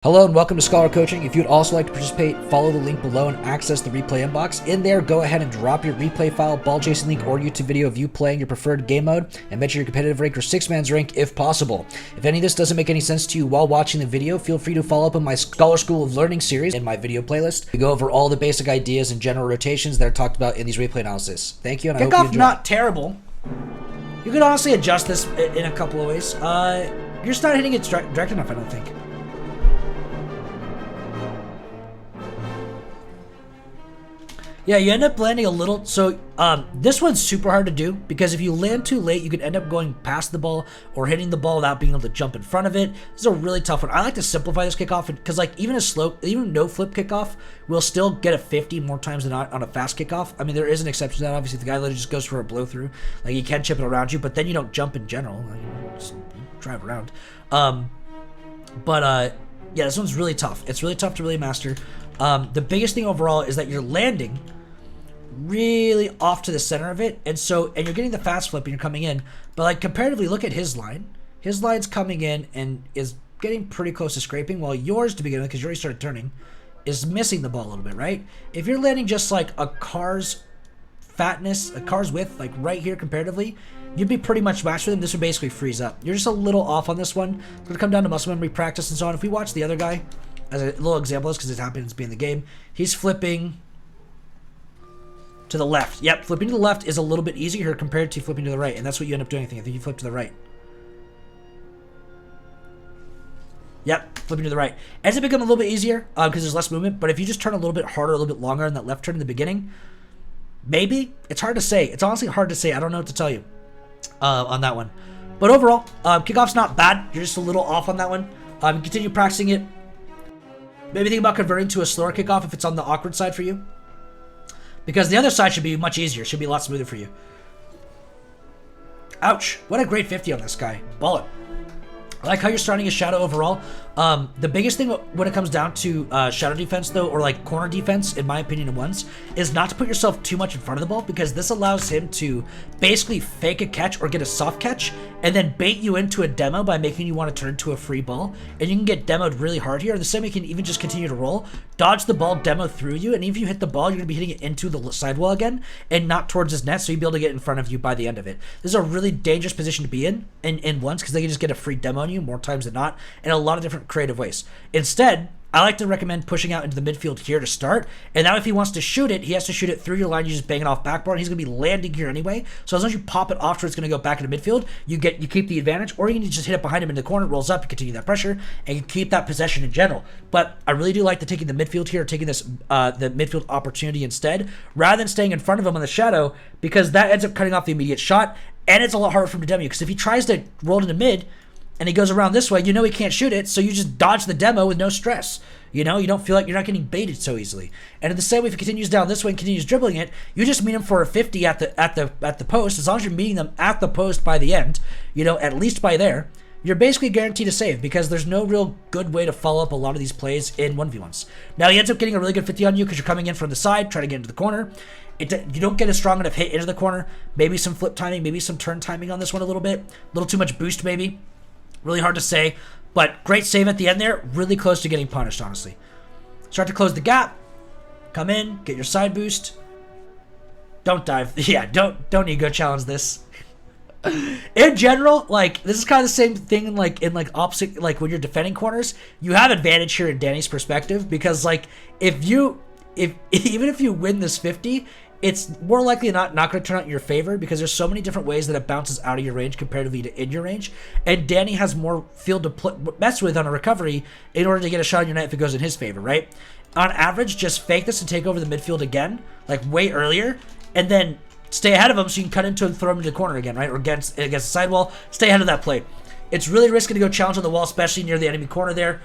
Hello and welcome to Scholar Coaching. If you'd also like to participate, follow the link below and access the replay inbox. In there, go ahead and drop your replay file, ball chasing link, or YouTube video of you playing your preferred game mode, and mention your competitive rank or 6-man's rank if possible. If any of this doesn't make any sense to you while watching the video, feel free to follow up on my Scholar School of Learning series in my video playlist. We go over all the basic ideas and general rotations that are talked about in these replay analysis. Thank you, and I hope you enjoy. Kickoff not terrible. You could honestly adjust this in a couple of ways. You're just not hitting it direct enough, I don't think. Yeah, you end up landing a little, so this one's super hard to do because if you land too late, you could end up going past the ball or hitting the ball without being able to jump in front of it. This is a really tough one. I like to simplify this kickoff because like even no flip kickoff will still get a 50 more times than not on a fast kickoff. I mean, there is an exception to that. Obviously, if the guy literally just goes for a blow through, like he can chip it around you, but then you don't jump in general. Like, you just drive around. Yeah, this one's really tough. It's really tough to really master. The biggest thing overall is that you're landing really off to the center of it, and you're getting the fast flip and you're coming in, but like comparatively, look at his line. His line's coming in and is getting pretty close to scraping, while yours, to begin with, because you already started turning, is missing the ball a little bit, right? If you're landing just like a car's fatness, a car's width, like right here comparatively, you'd be pretty much matched with him. This would basically freeze up. You're just a little off on this one. It's going to come down to muscle memory, practice, and so on. If we watch the other guy, as a little example, because it happens to be in the game, he's flipping to the left. Yep, flipping to the left is a little bit easier here compared to flipping to the right, and that's what you end up doing. I think you flip to the right. Yep, flipping to the right. Ends up becoming a little bit easier because there's less movement, but if you just turn a little bit harder, a little bit longer on that left turn in the beginning, maybe. It's hard to say. It's honestly hard to say. I don't know what to tell you on that one. But overall, kickoff's not bad. You're just a little off on that one. Continue practicing it. Maybe think about converting to a slower kickoff if it's on the awkward side for you, because the other side should be much easier. Should be a lot smoother for you. Ouch. What a great 50 on this guy. Ball it. I like how you're starting his shadow overall. The biggest thing when it comes down to shadow defense, though, or like corner defense, in my opinion, is not to put yourself too much in front of the ball, because this allows him to basically fake a catch or get a soft catch and then bait you into a demo by making you want to turn to a free ball. And you can get demoed really hard here. The same way you can even just continue to roll, dodge the ball, demo through you, and even if you hit the ball, you're going to be hitting it into the sidewall again and not towards his net, so you'll be able to get in front of you by the end of it. This is a really dangerous position to be in once, because they can just get a free demo on you more times than not in a lot of different creative ways. Instead, I like to recommend pushing out into the midfield here to start, and now if he wants to shoot it, he has to shoot it through your line. You just bang it off backboard, and he's going to be landing here anyway. So as long as you pop it off to where it's going to go back into midfield, you keep the advantage, or you can just hit it behind him in the corner, it rolls up, you continue that pressure, and you keep that possession in general. But I really do like taking the midfield here, taking this the midfield opportunity instead, rather than staying in front of him on the shadow, because that ends up cutting off the immediate shot, and it's a lot harder for him to demo you, because if he tries to roll into mid, and he goes around this way, you know he can't shoot it, so you just dodge the demo with no stress. You know, you don't feel like you're not getting baited so easily. And in the same way, if he continues down this way and continues dribbling it, you just meet him for a 50 at the post. As long as you're meeting them at the post by the end, you know, at least by there, you're basically guaranteed to save, because there's no real good way to follow up a lot of these plays in 1v1s. Now, he ends up getting a really good 50 on you because you're coming in from the side, trying to get into the corner. You don't get a strong enough hit into the corner. Maybe some flip timing, maybe some turn timing on this one a little bit. A little too much boost maybe. Really hard to say, but great save at the end there. Really close to getting punished, honestly. Start to close the gap. Come in, get your side boost. Don't dive. Yeah, don't ego challenge this. In general, like, this is kind of the same thing in opposite, like when you're defending corners, you have advantage here in Danny's perspective, because like even if you win this 50, it's more likely not going to turn out in your favor, because there's so many different ways that it bounces out of your range comparatively to in your range, and Danny has more field to mess with on a recovery in order to get a shot on your net if it goes in his favor, right? On average, just fake this and take over the midfield again, like way earlier, and then stay ahead of him so you can cut into and throw him into the corner again, right? Or against the sidewall, stay ahead of that play. It's really risky to go challenge on the wall, especially near the enemy corner there.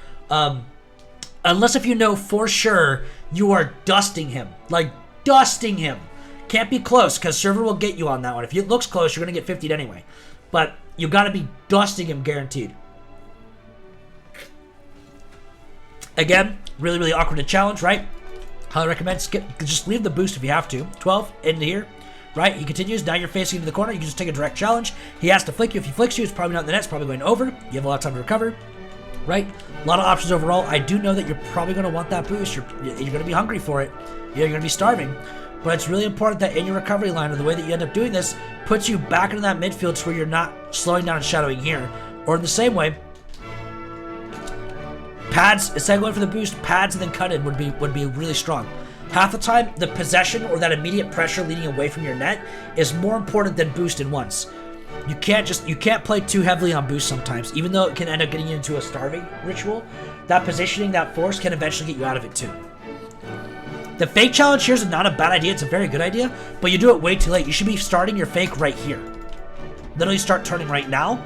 Unless if you know for sure you are dusting him, like dusting him. Can't be close, because server will get you on that one. If it looks close, you're going to get 50'd anyway. But you got to be dusting him guaranteed. Again, really, really awkward to challenge, right? Highly recommend just leave the boost if you have to. 12 into here, right? He continues. Now you're facing into the corner. You can just take a direct challenge. He has to flick you. If he flicks you, it's probably not in the net. It's probably going over. You have a lot of time to recover. right? A lot of options overall. I do know that you're probably going to want that boost. You're going to be hungry for it. You're going to be starving. But it's really important that in your recovery line, or the way that you end up doing this, puts you back into that midfield to where you're not slowing down and shadowing here. Or in the same way, pads, instead of going for the boost, pads and then cut in would be really strong. Half the time, the possession or that immediate pressure leading away from your net is more important than boost in once. You can't play too heavily on boost sometimes, even though it can end up getting you into a starving ritual. That positioning, that force can eventually get you out of it too. The fake challenge here is not a bad idea, it's a very good idea, but you do it way too late. You should be starting your fake right here. Literally start turning right now,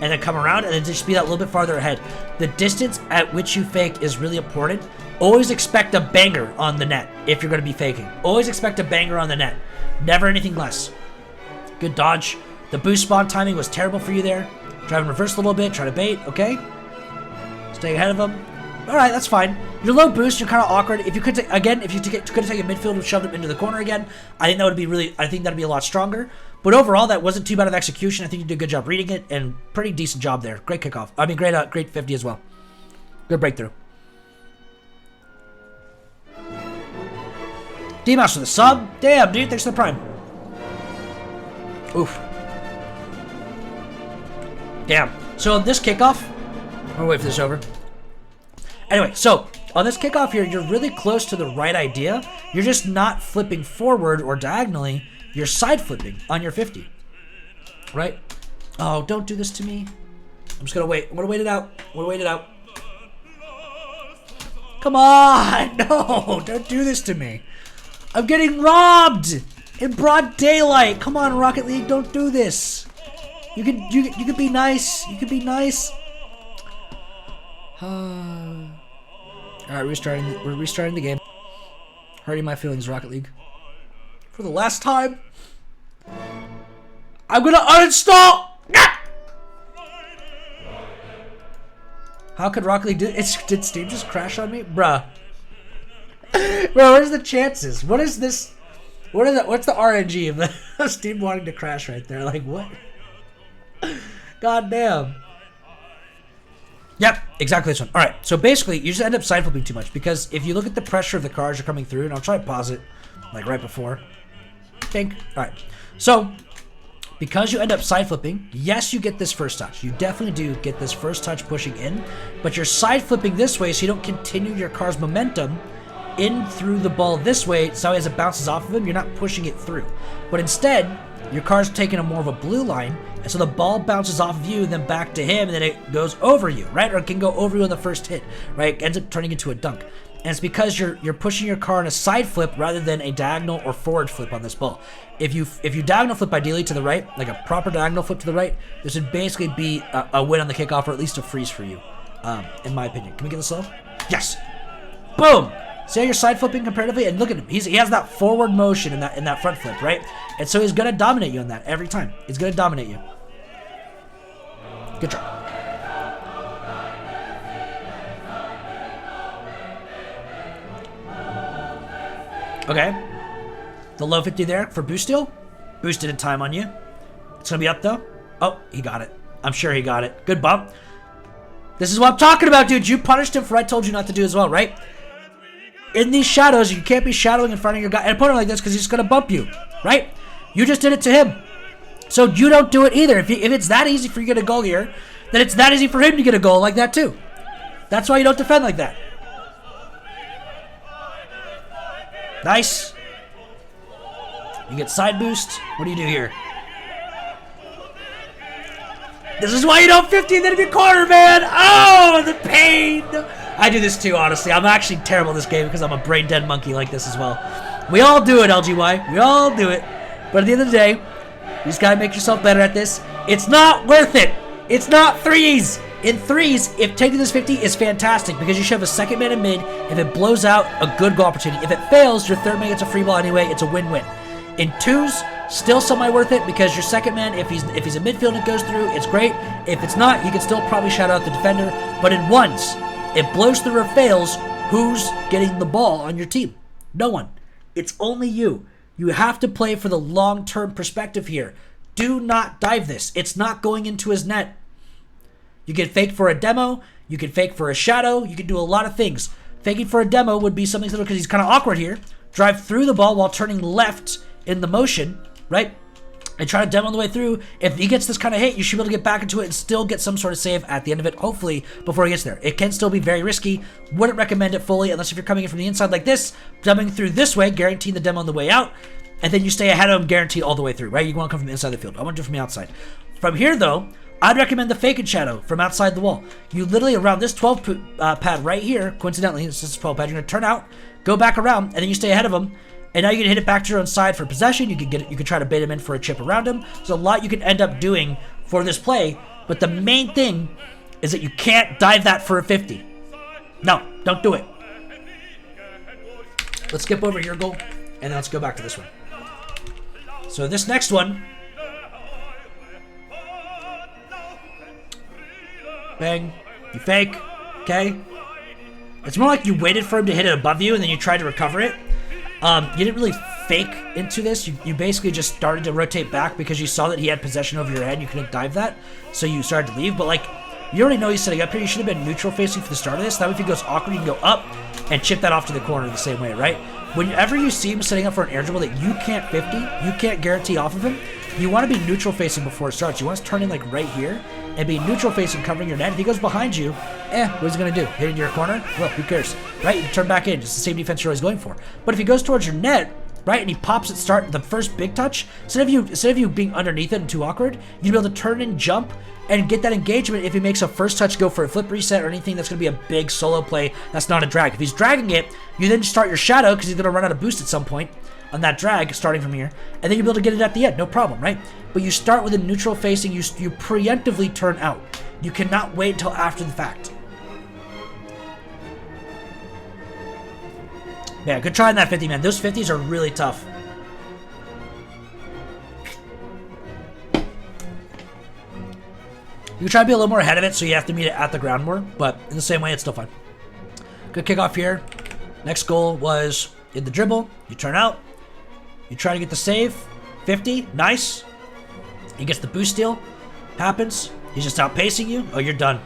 and then come around, and then just be that little bit farther ahead. The distance at which you fake is really important. Always expect a banger on the net if you're going to be faking. Always expect a banger on the net. Never anything less. Good dodge. The boost spawn timing was terrible for you there. Drive in reverse a little bit, try to bait, okay? Stay ahead of him. Alright, that's fine. Your low boost, you're kind of awkward. If you could take, again, if you could have taken midfield and shoved him into the corner again, I think that'd be a lot stronger. But overall, that wasn't too bad of execution. I think you did a good job reading it, and pretty decent job there. Great kickoff. I mean, great 50 as well. Good breakthrough. D-Mouse for the sub. Damn, dude, thanks for the prime. Oof. Damn. So this kickoff, I'm gonna wait for this over. Anyway, so on this kickoff here, you're really close to the right idea. You're just not flipping forward or diagonally. You're side flipping on your 50, right? Oh, don't do this to me. I'm just gonna wait. I'm gonna wait it out. I'm gonna wait it out. Come on, no, don't do this to me. I'm getting robbed in broad daylight. Come on, Rocket League, don't do this. You can be nice. You can be nice. All right, we're restarting the game. Hurting my feelings, Rocket League. For the last time, I'm gonna uninstall. How could Rocket League do it? Did Steam just crash on me, bruh? Bro, where's the chances? What is this? What's the RNG of the Steam wanting to crash right there? Like what? God damn. Yep, exactly this one. All right, so basically, you just end up side flipping too much because if you look at the pressure of the cars you're coming through, and I'll try to pause it, like right before. Think. All right, so because you end up side flipping, yes, you get this first touch. You definitely do get this first touch pushing in, but you're side flipping this way so you don't continue your car's momentum in through the ball this way, so as it bounces off of him, you're not pushing it through. But instead, your car's taking a more of a blue line, and so the ball bounces off of you, then back to him, and then it goes over you, right? Or it can go over you on the first hit, right? It ends up turning into a dunk. And it's because you're pushing your car in a side flip rather than a diagonal or forward flip on this ball. If you diagonal flip ideally to the right, like a proper diagonal flip to the right, this would basically be a win on the kickoff, or at least a freeze for you, in my opinion. Can we get this slow? Yes! Boom! See how you're side flipping comparatively? And look at him. He has that forward motion in that front flip, right? And so he's gonna dominate you on that every time. He's gonna dominate you. Good job. Okay. The low 50 there for boost steal. Boosted in time on you. It's gonna be up though. Oh, he got it. I'm sure he got it. Good bump. This is what I'm talking about, dude. You punished him for what I told you not to do as well, right? In these shadows, you can't be shadowing in front of your guy, an opponent like this because he's going to bump you, right? You just did it to him. So you don't do it either. If it's that easy for you to get a goal here, then it's that easy for him to get a goal like that too. That's why you don't defend like that. Nice. You get side boost. What do you do here? This is why you don't 50 and then be corner, man. Oh, the pain. I do this too, honestly. I'm actually terrible at this game because I'm a brain dead monkey like this as well. We all do it, LGY. We all do it. But at the end of the day, you just gotta make yourself better at this. It's not worth it. It's not threes. In threes, if taking this 50 is fantastic because you should have a second man in mid. If it blows out, a good goal opportunity. If it fails, your third man gets a free ball anyway. It's a win-win. In twos, still semi worth it because your second man, if he's in midfield and it goes through, it's great. If it's not, you can still probably shout out the defender. But in ones, it blows through or fails, who's getting the ball on your team? No one. It's only you. You have to play for the long-term perspective here. Do not dive this. It's not going into his net. You get faked for a demo. You can fake for a shadow. You can do a lot of things. Faking for a demo would be something similar because he's kind of awkward here. Drive through the ball while turning left in the motion, right? And try to demo on the way through. If he gets this kind of hit, you should be able to get back into it and still get some sort of save at the end of it, hopefully, before he gets there. It can still be very risky. Wouldn't recommend it fully unless if you're coming in from the inside like this, demoing through this way, guaranteeing the demo on the way out, and then you stay ahead of him, guaranteed all the way through, right? You want to come from the inside of the field. I want to do it from the outside. From here, though, I'd recommend the fake and shadow from outside the wall. You literally, around this 12 pad right here, coincidentally, this is 12 pad, you're going to turn out, go back around, and then you stay ahead of him, and now you can hit it back to your own side for possession. You can try to bait him in for a chip around him. There's a lot you can end up doing for this play, but the main thing is that you can't dive that for a 50. No, don't do it. Let's skip over your goal, and then let's go back to this one. So this next one, bang, you fake, okay? It's more like you waited for him to hit it above you, and then you tried to recover it. You didn't really fake into this. You basically just started to rotate back because you saw that he had possession over your head and you couldn't dive that. So you started to leave. But, like, you already know he's setting up here. You should have been neutral facing for the start of this. That way if he goes awkward, you can go up and chip that off to the corner the same way, right? Whenever you see him setting up for an air dribble that you can't 50, you can't guarantee off of him, you want to be neutral facing before it starts. You want to turn in, like, right here and be neutral facing, covering your net. If he goes behind you, what's he going to do? Hit into your corner? Well, who cares, right? You turn back in. It's the same defense you're always going for. But if he goes towards your net, right, and he pops at start, the first big touch, instead of you being underneath it and too awkward, you'd be able to turn and jump and get that engagement if he makes a first touch go for a flip reset or anything that's going to be a big solo play that's not a drag. If he's dragging it, you then start your shadow because he's going to run out of boost at some point on that drag starting from here, and then you'll be able to get it at the end, no problem, right? But you start with a neutral facing, you preemptively turn out. You cannot wait until after the fact. Yeah, good try on that 50, man. Those 50s are really tough. You can try to be a little more ahead of it, so you have to meet it at the ground more, but in the same way, it's still fun. Good kickoff here. Next goal was in the dribble. You turn out. You try to get the save. 50. Nice. He gets the boost steal. Happens. He's just outpacing you. Oh, you're done.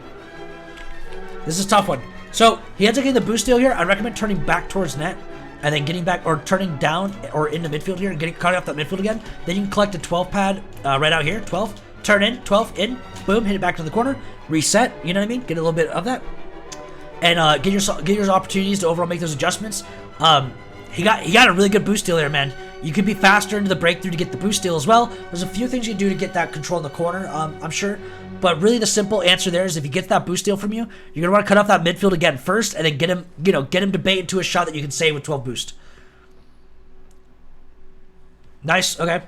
This is a tough one. So, he ends up getting the boost steal here. I recommend turning back towards net and then getting back, or turning down or into midfield here and cutting off that midfield again. Then you can collect a 12 pad right out here. 12. Turn in. 12 in. Boom. Hit it back to the corner. Reset. You know what I mean? Get a little bit of that. And get your opportunities to overall make those adjustments. He got a really good boost steal there, man. You could be faster into the breakthrough to get the boost steal as well. There's a few things you can do to get that control in the corner, I'm sure. But really the simple answer there is if he gets that boost steal from you, you're going to want to cut off that midfield again first and then get him to bait into a shot that you can save with 12 boost. Nice, okay.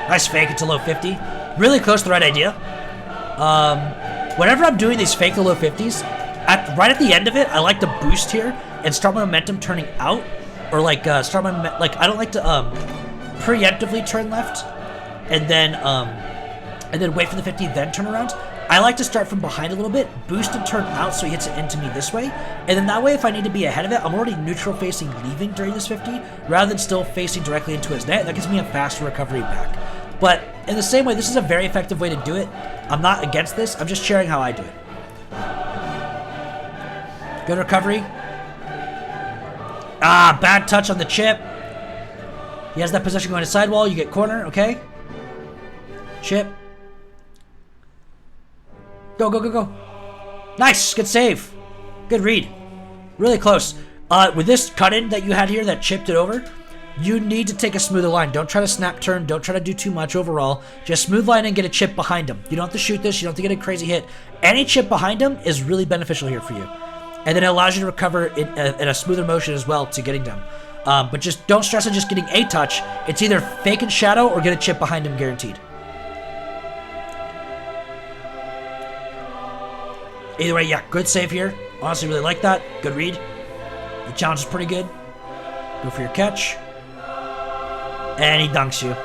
Nice fake into low 50. Really close to the right idea. Whenever I'm doing these fake to low 50s, right at the end of it, I like to boost here and start my momentum turning out, or I don't like to preemptively turn left and then wait for the 50, then turn around. I like to start from behind a little bit, boost and turn out so he hits it into me this way, and then that way if I need to be ahead of it, I'm already neutral facing leaving during this 50 rather than still facing directly into his net. That gives me a faster recovery back. But in the same way, this is a very effective way to do it. I'm not against this. I'm just sharing how I do it. Good recovery. Bad touch on the chip. He has that possession going to sidewall. You get corner, okay? Chip. Go, go, go, go. Nice. Good save. Good read. Really close. With this cut-in that you had here that chipped it over, you need to take a smoother line. Don't try to snap turn. Don't try to do too much overall. Just smooth line and get a chip behind him. You don't have to shoot this. You don't have to get a crazy hit. Any chip behind him is really beneficial here for you. And then it allows you to recover in a smoother motion as well to getting them. But just don't stress on just getting a touch. It's either fake and shadow or get a chip behind him guaranteed. Either way, yeah, good save here. Honestly, really like that. Good read. The challenge is pretty good. Go for your catch. And he dunks you.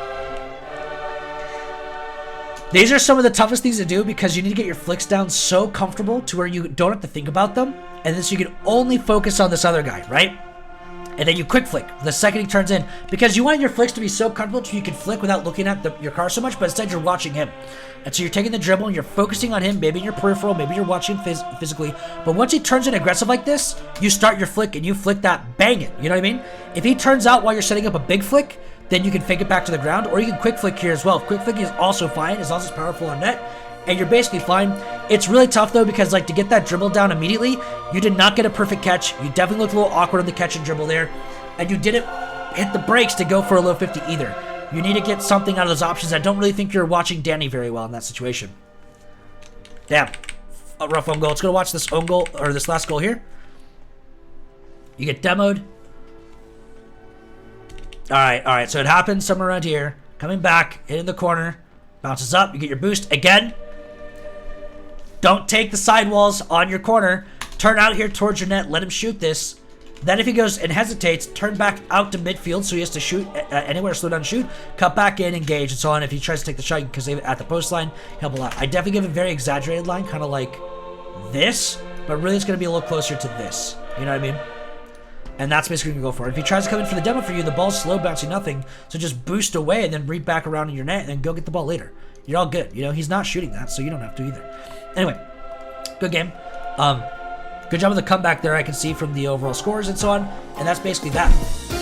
These are some of the toughest things to do because you need to get your flicks down so comfortable to where you don't have to think about them. And then so you can only focus on this other guy, right? and then you quick flick the second he turns in, because you want your flicks to be so comfortable so you can flick without looking at your car so much, but instead you're watching him. And so you're taking the dribble and you're focusing on him, maybe in your peripheral, maybe you're watching him physically, but once he turns in aggressive like this, you start your flick and you flick that, bang it, you know what I mean? If he turns out while you're setting up a big flick, then you can fake it back to the ground, or you can quick flick here as well. Quick flick is also fine, as long as it's powerful on net, and you're basically fine. It's really tough though, because like to get that dribble down immediately, you did not get a perfect catch. You definitely looked a little awkward on the catch and dribble there, and you didn't hit the brakes to go for a low 50 either. You need to get something out of those options. I don't really think you're watching Danny very well in that situation. Damn, a rough own goal. Let's go watch this own goal, or this last goal here. You get demoed. All right, so it happens somewhere around here. Coming back, hitting the corner, bounces up, you get your boost again. Don't take the sidewalls on your corner. Turn out here towards your net, let him shoot this. Then if he goes and hesitates, turn back out to midfield so he has to shoot anywhere, slow down, shoot, cut back in, engage, and so on. If he tries to take the shot, you can save it at the post line, help a lot. I definitely give a very exaggerated line, kind of like this, but really it's going to be a little closer to this. You know what I mean? And that's basically going to go for it. If he tries to come in for the demo for you, the ball's slow, bouncing nothing, so just boost away and then read back around in your net and then go get the ball later. You're all good. You know, he's not shooting that, so you don't have to either. Anyway, good game. Good job of the comeback there, I can see from the overall scores and so on. And that's basically that.